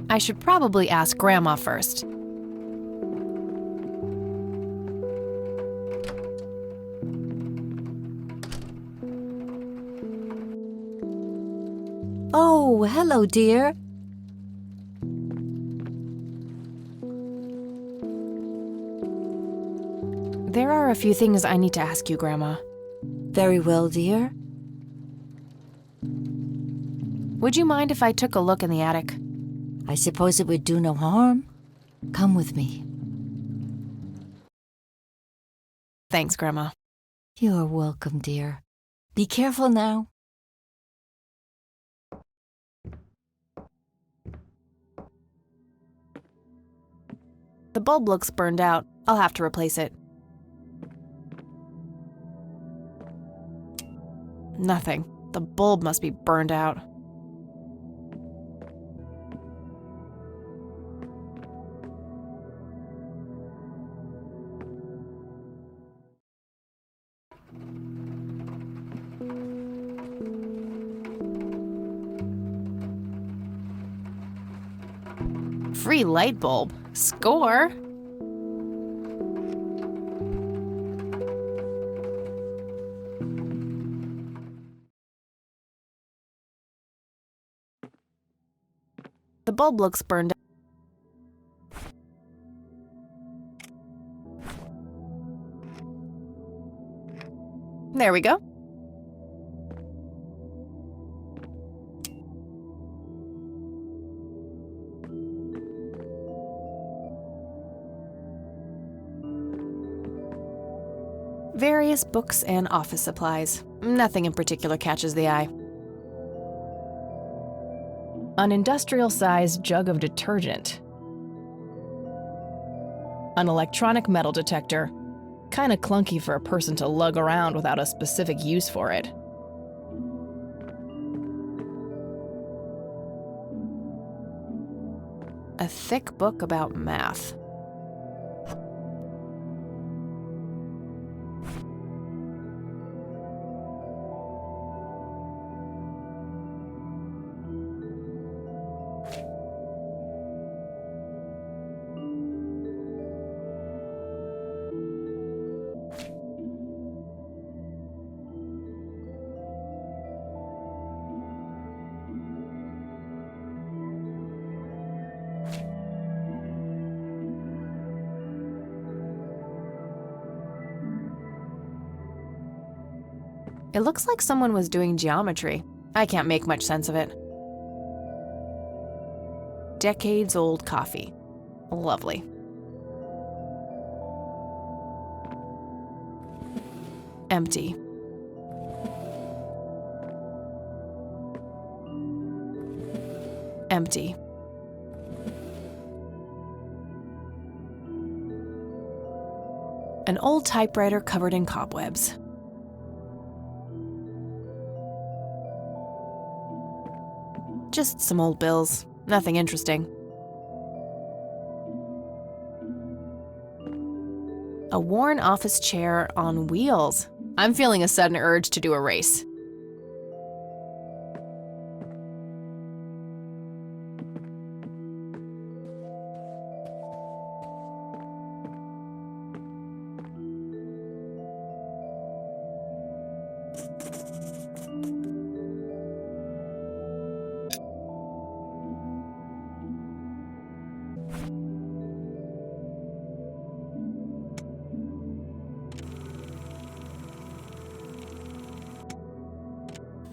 I should probably ask Grandma first. Oh, hello, dear. There are a few things I need to ask you, Grandma. Very well, dear. Would you mind if I took a look in the attic? I suppose it would do no harm. Come with me. Thanks, Grandma. You're welcome, dear. Be careful now. The bulb looks burned out. I'll have to replace it. Nothing. The bulb must be burned out. Free light bulb. Score! The bulb looks burned out. There we go. Various books and office supplies. Nothing in particular catches the eye. An industrial-sized jug of detergent. An electronic metal detector. Kinda clunky for a person to lug around without a specific use for it. A thick book about math. It looks like someone was doing geometry. I can't make much sense of it. Decades-old coffee. Lovely. Empty. Empty. An old typewriter covered in cobwebs. Just some old bills. Nothing interesting. A worn office chair on wheels. I'm feeling a sudden urge to do a race.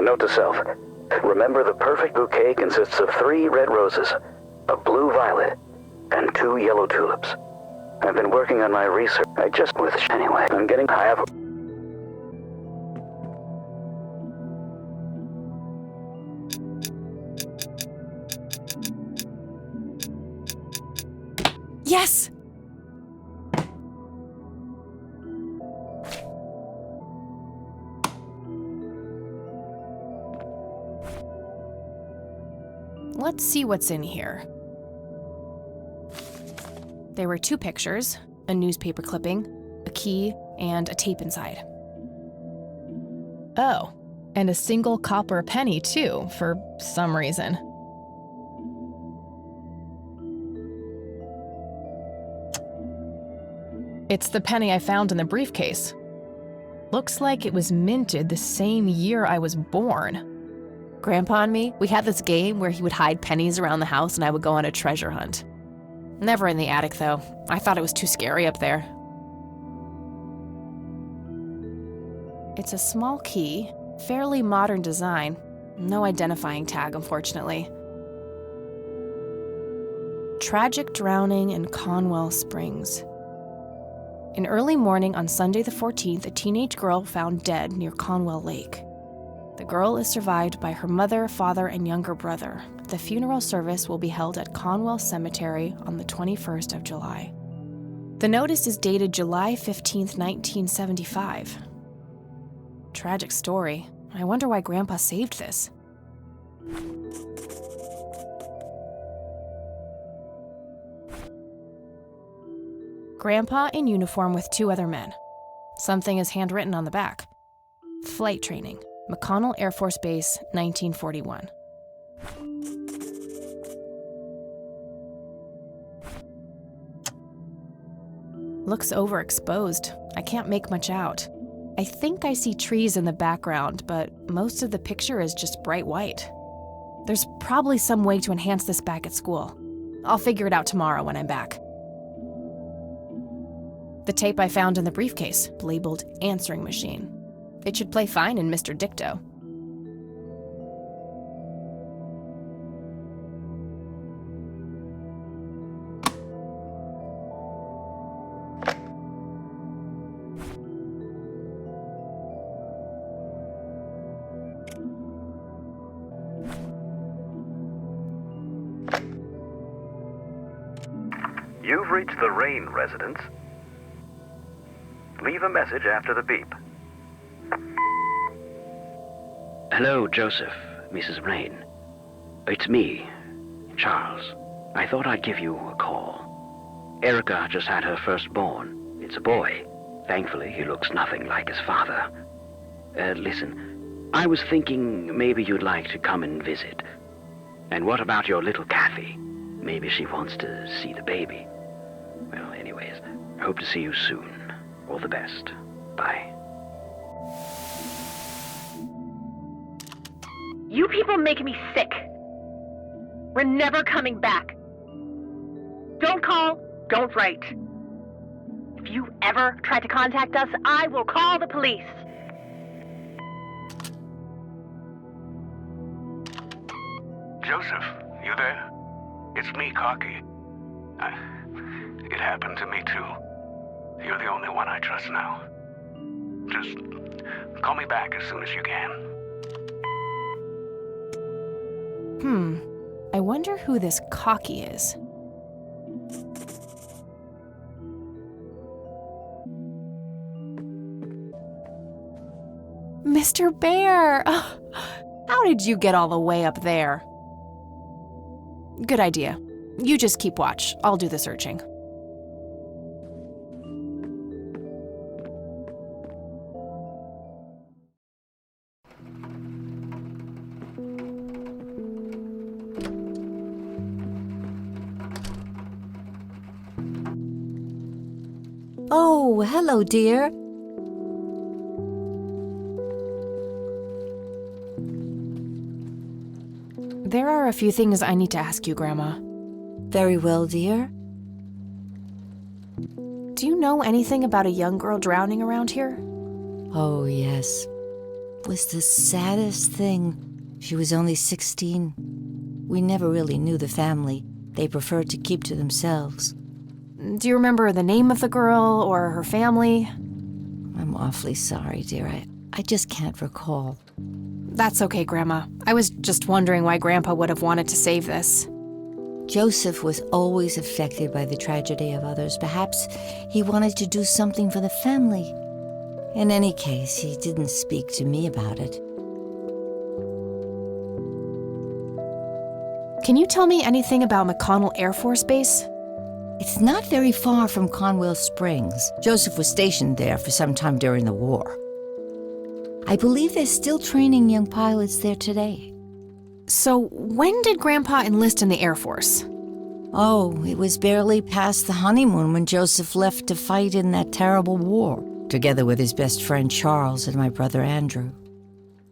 Note to self. Remember, the perfect bouquet consists of 3 red roses, a blue violet, and 2 yellow tulips. I've been working on my research. Anyway, I'm getting high up. Yes! Let's see what's in here. There were 2 pictures, a newspaper clipping, a key, and a tape inside. Oh, and a single copper penny too, for some reason. It's the penny I found in the briefcase. Looks like it was minted the same year I was born. Grandpa and me, we had this game where he would hide pennies around the house and I would go on a treasure hunt. Never in the attic, though. I thought it was too scary up there. It's a small key, fairly modern design. No identifying tag, unfortunately. Tragic drowning in Conwell Springs. In early morning on Sunday the 14th, a teenage girl found dead near Conwell Lake. The girl is survived by her mother, father, and younger brother. The funeral service will be held at Conwell Cemetery on the 21st of July. The notice is dated July 15th, 1975. Tragic story. I wonder why Grandpa saved this. Grandpa in uniform with 2 other men. Something is handwritten on the back. Flight training, McConnell Air Force Base, 1941. Looks overexposed. I can't make much out. I think I see trees in the background, but most of the picture is just bright white. There's probably some way to enhance this back at school. I'll figure it out tomorrow when I'm back. The tape I found in the briefcase, labeled answering machine. It should play fine in Mr. Dicto. You've reached the Rain residence. Leave a message after the beep. Hello, Joseph, Mrs. Rain. It's me, Charles. I thought I'd give you a call. Erica just had her firstborn. It's a boy. Thankfully, he looks nothing like his father. Listen, I was thinking maybe you'd like to come and visit. And what about your little Kathy? Maybe she wants to see the baby. Well, anyways, hope to see you soon. All the best. Bye. You people make me sick. We're never coming back. Don't call, don't write. If you ever try to contact us, I will call the police. Joseph, you there? It's me, Cocky. It happened to me too. You're the only one I trust now. Just call me back as soon as you can. I wonder who this Cocky is. Mr. Bear! How did you get all the way up there? Good idea. You just keep watch. I'll do the searching. Oh, hello, dear. There are a few things I need to ask you, Grandma. Very well, dear. Do you know anything about a young girl drowning around here? Oh, yes. It was the saddest thing. She was only 16. We never really knew the family. They preferred to keep to themselves. Do you remember the name of the girl or her family? I'm awfully sorry, dear. I just can't recall. That's okay, Grandma. I was just wondering why Grandpa would have wanted to save this. Joseph was always affected by the tragedy of others. Perhaps he wanted to do something for the family. In any case, he didn't speak to me about it. Can you tell me anything about McConnell Air Force Base? It's not very far from Conwell Springs. Joseph was stationed there for some time during the war. I believe they're still training young pilots there today. So, when did Grandpa enlist in the Air Force? Oh, it was barely past the honeymoon when Joseph left to fight in that terrible war, together with his best friend Charles and my brother Andrew.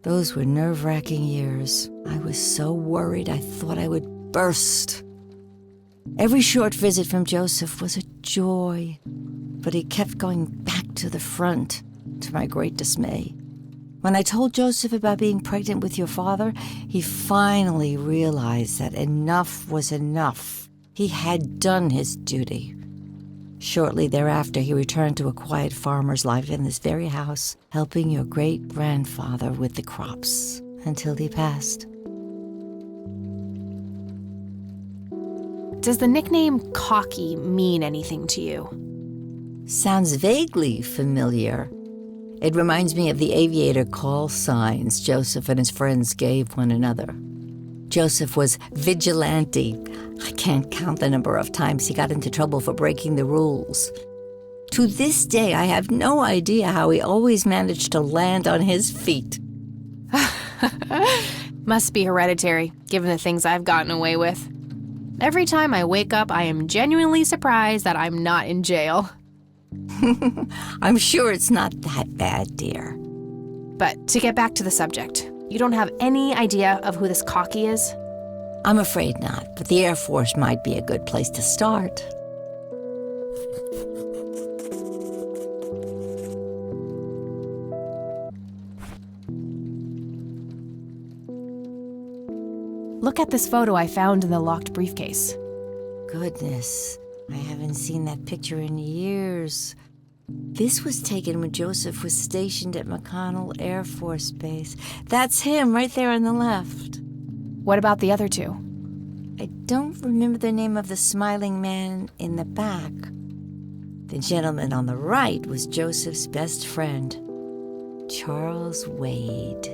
Those were nerve-wracking years. I was so worried I thought I would burst. Every short visit from Joseph was a joy, but he kept going back to the front, to my great dismay. When I told Joseph about being pregnant with your father, he finally realized that enough was enough. He had done his duty. Shortly thereafter, he returned to a quiet farmer's life in this very house, helping your great-grandfather with the crops until he passed. Does the nickname Cocky mean anything to you? Sounds vaguely familiar. It reminds me of the aviator call signs Joseph and his friends gave one another. Joseph was vigilante. I can't count the number of times he got into trouble for breaking the rules. To this day, I have no idea how he always managed to land on his feet. Must be hereditary, given the things I've gotten away with. Every time I wake up, I am genuinely surprised that I'm not in jail. I'm sure it's not that bad, dear. But to get back to the subject, you don't have any idea of who this Cocky is? I'm afraid not, but the Air Force might be a good place to start. Look at this photo I found in the locked briefcase. Goodness, I haven't seen that picture in years. This was taken when Joseph was stationed at McConnell Air Force Base. That's him right there on the left. What about the other two? I don't remember the name of the smiling man in the back. The gentleman on the right was Joseph's best friend, Charles Wade.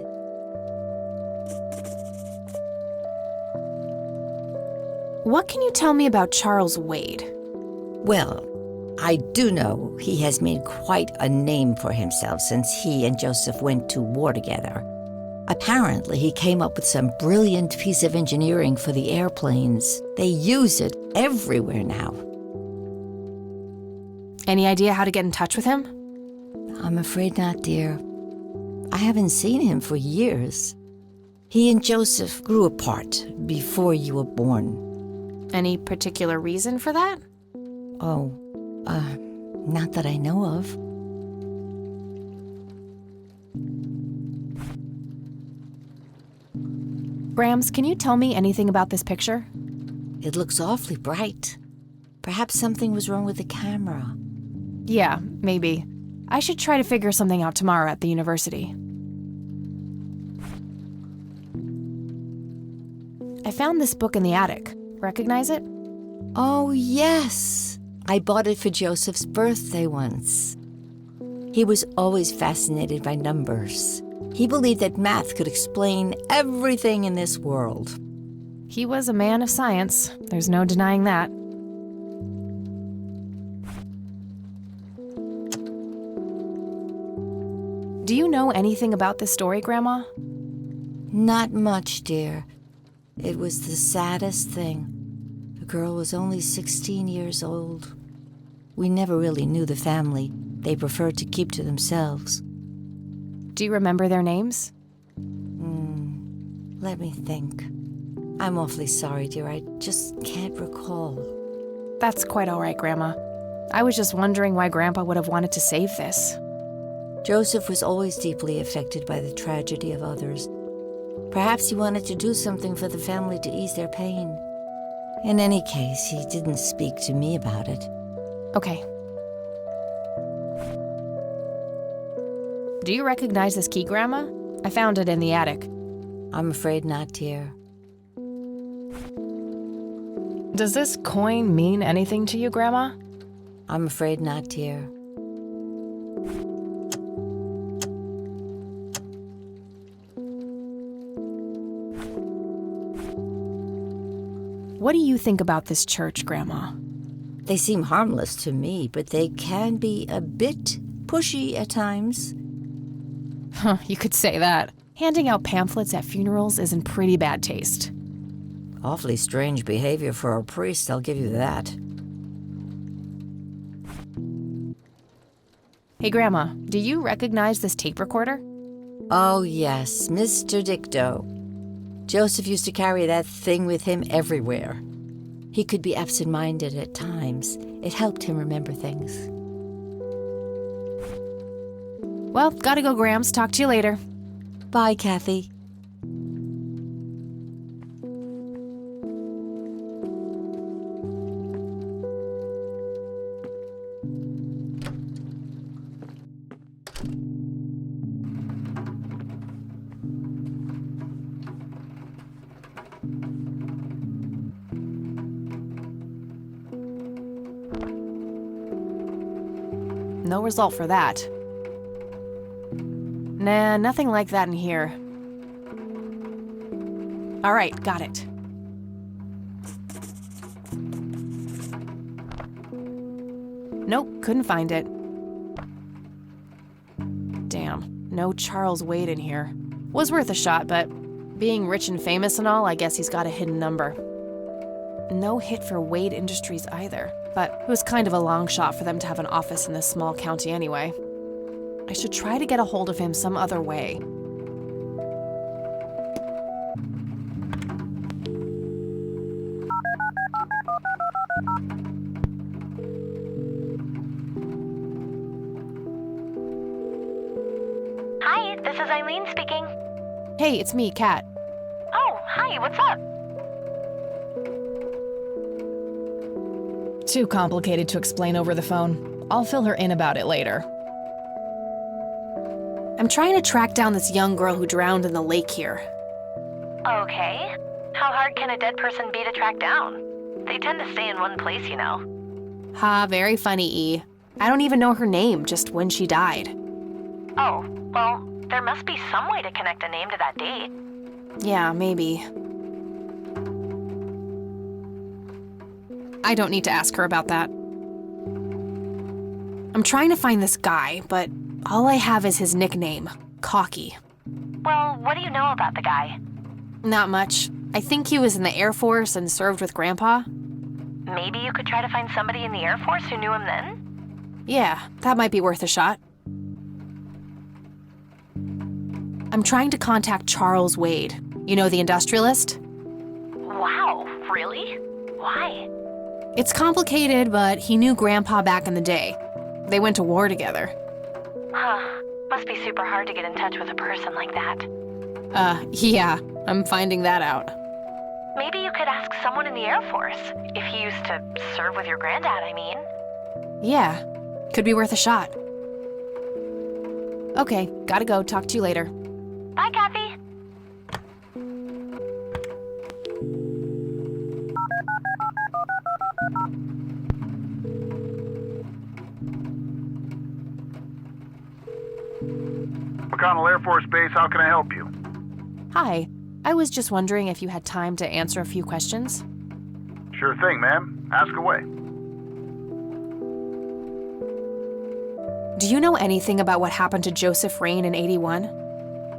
What can you tell me about Charles Wade? Well, I do know he has made quite a name for himself since he and Joseph went to war together. Apparently, he came up with some brilliant piece of engineering for the airplanes. They use it everywhere now. Any idea how to get in touch with him? I'm afraid not, dear. I haven't seen him for years. He and Joseph grew apart before you were born. Any particular reason for that? Oh, not that I know of. Grams, can you tell me anything about this picture? It looks awfully bright. Perhaps something was wrong with the camera. Yeah, maybe. I should try to figure something out tomorrow at the university. I found this book in the attic. Recognize it? Oh, yes. I bought it for Joseph's birthday once. He was always fascinated by numbers. He believed that math could explain everything in this world. He was a man of science. There's no denying that. Do you know anything about this story, Grandma? Not much, dear. It was the saddest thing. The girl was only 16 years old. We never really knew the family. They preferred to keep to themselves. Do you remember their names? Let me think. I'm awfully sorry, dear. I just can't recall. That's quite all right, Grandma. I was just wondering why Grandpa would have wanted to save this. Joseph was always deeply affected by the tragedy of others. Perhaps he wanted to do something for the family to ease their pain. In any case, he didn't speak to me about it. Okay. Do you recognize this key, Grandma? I found it in the attic. I'm afraid not, dear. Does this coin mean anything to you, Grandma? I'm afraid not, dear. What do you think about this church, Grandma? They seem harmless to me, but they can be a bit pushy at times. Huh, you could say that. Handing out pamphlets at funerals is in pretty bad taste. Awfully strange behavior for a priest, I'll give you that. Hey, Grandma, do you recognize this tape recorder? Oh, yes, Mr. Dicto. Joseph used to carry that thing with him everywhere. He could be absent-minded at times. It helped him remember things. Well, gotta go, Grams. Talk to you later. Bye, Kathy. No result for that. Nah, nothing like that in here. All right, got it. Nope, couldn't find it. Damn, no Charles Wade in here. Was worth a shot, but being rich and famous and all, I guess he's got a hidden number. No hit for Wade Industries either, but it was kind of a long shot for them to have an office in this small county anyway. I should try to get a hold of him some other way. Hi, this is Eileen speaking. Hey, it's me, Kat. Oh, hi, what's up? Too complicated to explain over the phone. I'll fill her in about it later. I'm trying to track down this young girl who drowned in the lake here. Okay. How hard can a dead person be to track down? They tend to stay in one place, you know. Ha, very funny, E. I don't even know her name, just when she died. Oh, well, there must be some way to connect a name to that date. Yeah, maybe. I don't need to ask her about that. I'm trying to find this guy, but all I have is his nickname, Cocky. Well, what do you know about the guy? Not much. I think he was in the Air Force and served with Grandpa. Maybe you could try to find somebody in the Air Force who knew him then? Yeah, that might be worth a shot. I'm trying to contact Charles Wade. You know, the industrialist? Wow, really? Why? It's complicated, but he knew Grandpa back in the day. They went to war together. Huh. Must be super hard to get in touch with a person like that. Yeah, I'm finding that out. Maybe you could ask someone in the Air Force. If he used to serve with your granddad, I mean. Yeah, could be worth a shot. Okay, gotta go. Talk to you later. Bye, Kathy. McConnell Air Force Base, how can I help you? Hi, I was just wondering if you had time to answer a few questions. Sure thing, ma'am. Ask away. Do you know anything about what happened to Joseph Rain in '81?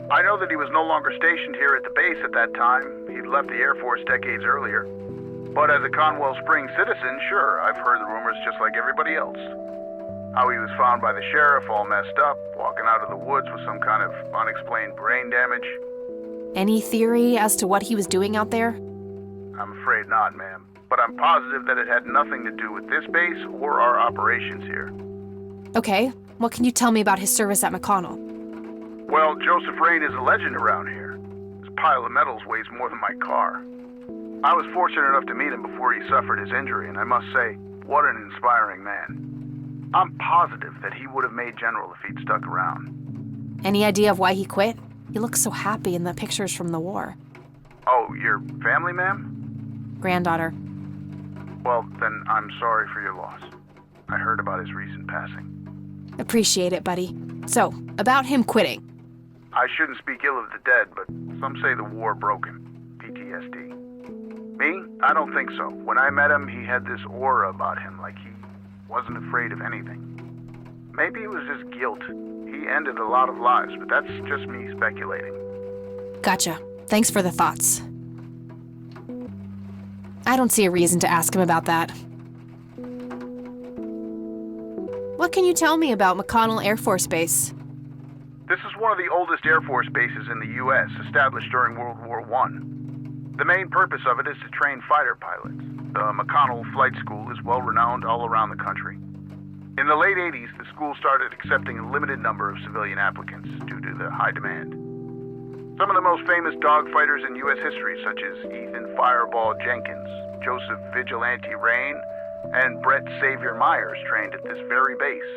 I know that he was no longer stationed here at the base at that time. He'd left the Air Force decades earlier. But as a Conwell Springs citizen, sure, I've heard the rumors just like everybody else. How he was found by the sheriff all messed up, walking out of the woods with some kind of unexplained brain damage. Any theory as to what he was doing out there? I'm afraid not, ma'am. But I'm positive that it had nothing to do with this base or our operations here. Okay, what can you tell me about his service at McConnell? Well, Joseph Rain is a legend around here. This pile of metals weighs more than my car. I was fortunate enough to meet him before he suffered his injury, and I must say, what an inspiring man. I'm positive that he would have made general if he'd stuck around. Any idea of why he quit? He looks so happy in the pictures from the war. Oh, your family, ma'am? Granddaughter. Well, then I'm sorry for your loss. I heard about his recent passing. Appreciate it, buddy. So, about him quitting. I shouldn't speak ill of the dead, but some say the war broke him. PTSD. Me? I don't think so. When I met him, he had this aura about him, like he wasn't afraid of anything. Maybe it was just guilt. He ended a lot of lives, but that's just me speculating. Gotcha. Thanks for the thoughts. I don't see a reason to ask him about that. What can you tell me about McConnell Air Force Base? This is one of the oldest Air Force bases in the U.S., established during World War I. The main purpose of it is to train fighter pilots. The McConnell Flight School is well renowned all around the country. In the late 80s, the school started accepting a limited number of civilian applicants due to the high demand. Some of the most famous dogfighters in U.S. history, such as Ethan Fireball Jenkins, Joseph Vigilante Rain, and Brett Savior Myers, trained at this very base.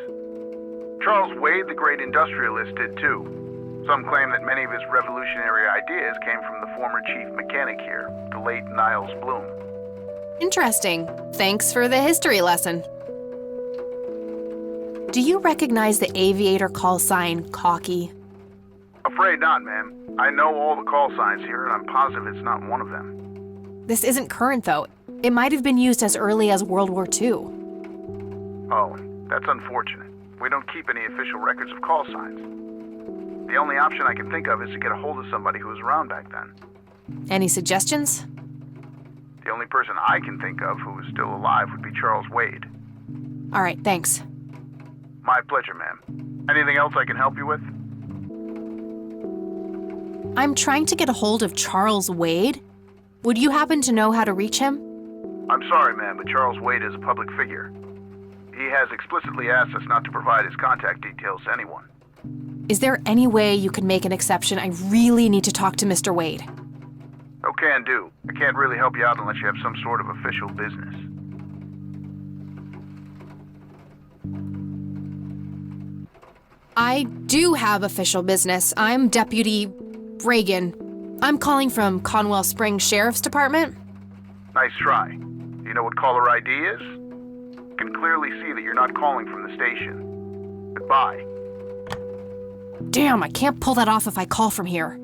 Charles Wade, the great industrialist, did too. Some claim that many of his revolutionary ideas came from the former chief mechanic here, the late Niles Bloom. Interesting. Thanks for the history lesson. Do you recognize the aviator call sign, Cocky? Afraid not, ma'am. I know all the call signs here, and I'm positive it's not one of them. This isn't current, though. It might have been used as early as World War II. Oh, that's unfortunate. We don't keep any official records of call signs. The only option I can think of is to get a hold of somebody who was around back then. Any suggestions? The only person I can think of who is still alive would be Charles Wade. All right, thanks. My pleasure, ma'am. Anything else I can help you with? I'm trying to get a hold of Charles Wade. Would you happen to know how to reach him? I'm sorry, ma'am, but Charles Wade is a public figure. He has explicitly asked us not to provide his contact details to anyone. Is there any way you could make an exception? I really need to talk to Mr. Wade. Oh, can do. I can't really help you out unless you have some sort of official business. I do have official business. I'm Deputy Reagan. I'm calling from Conwell Springs Sheriff's Department. Nice try. Do you know what caller ID is? You can clearly see that you're not calling from the station. Goodbye. Damn, I can't pull that off if I call from here.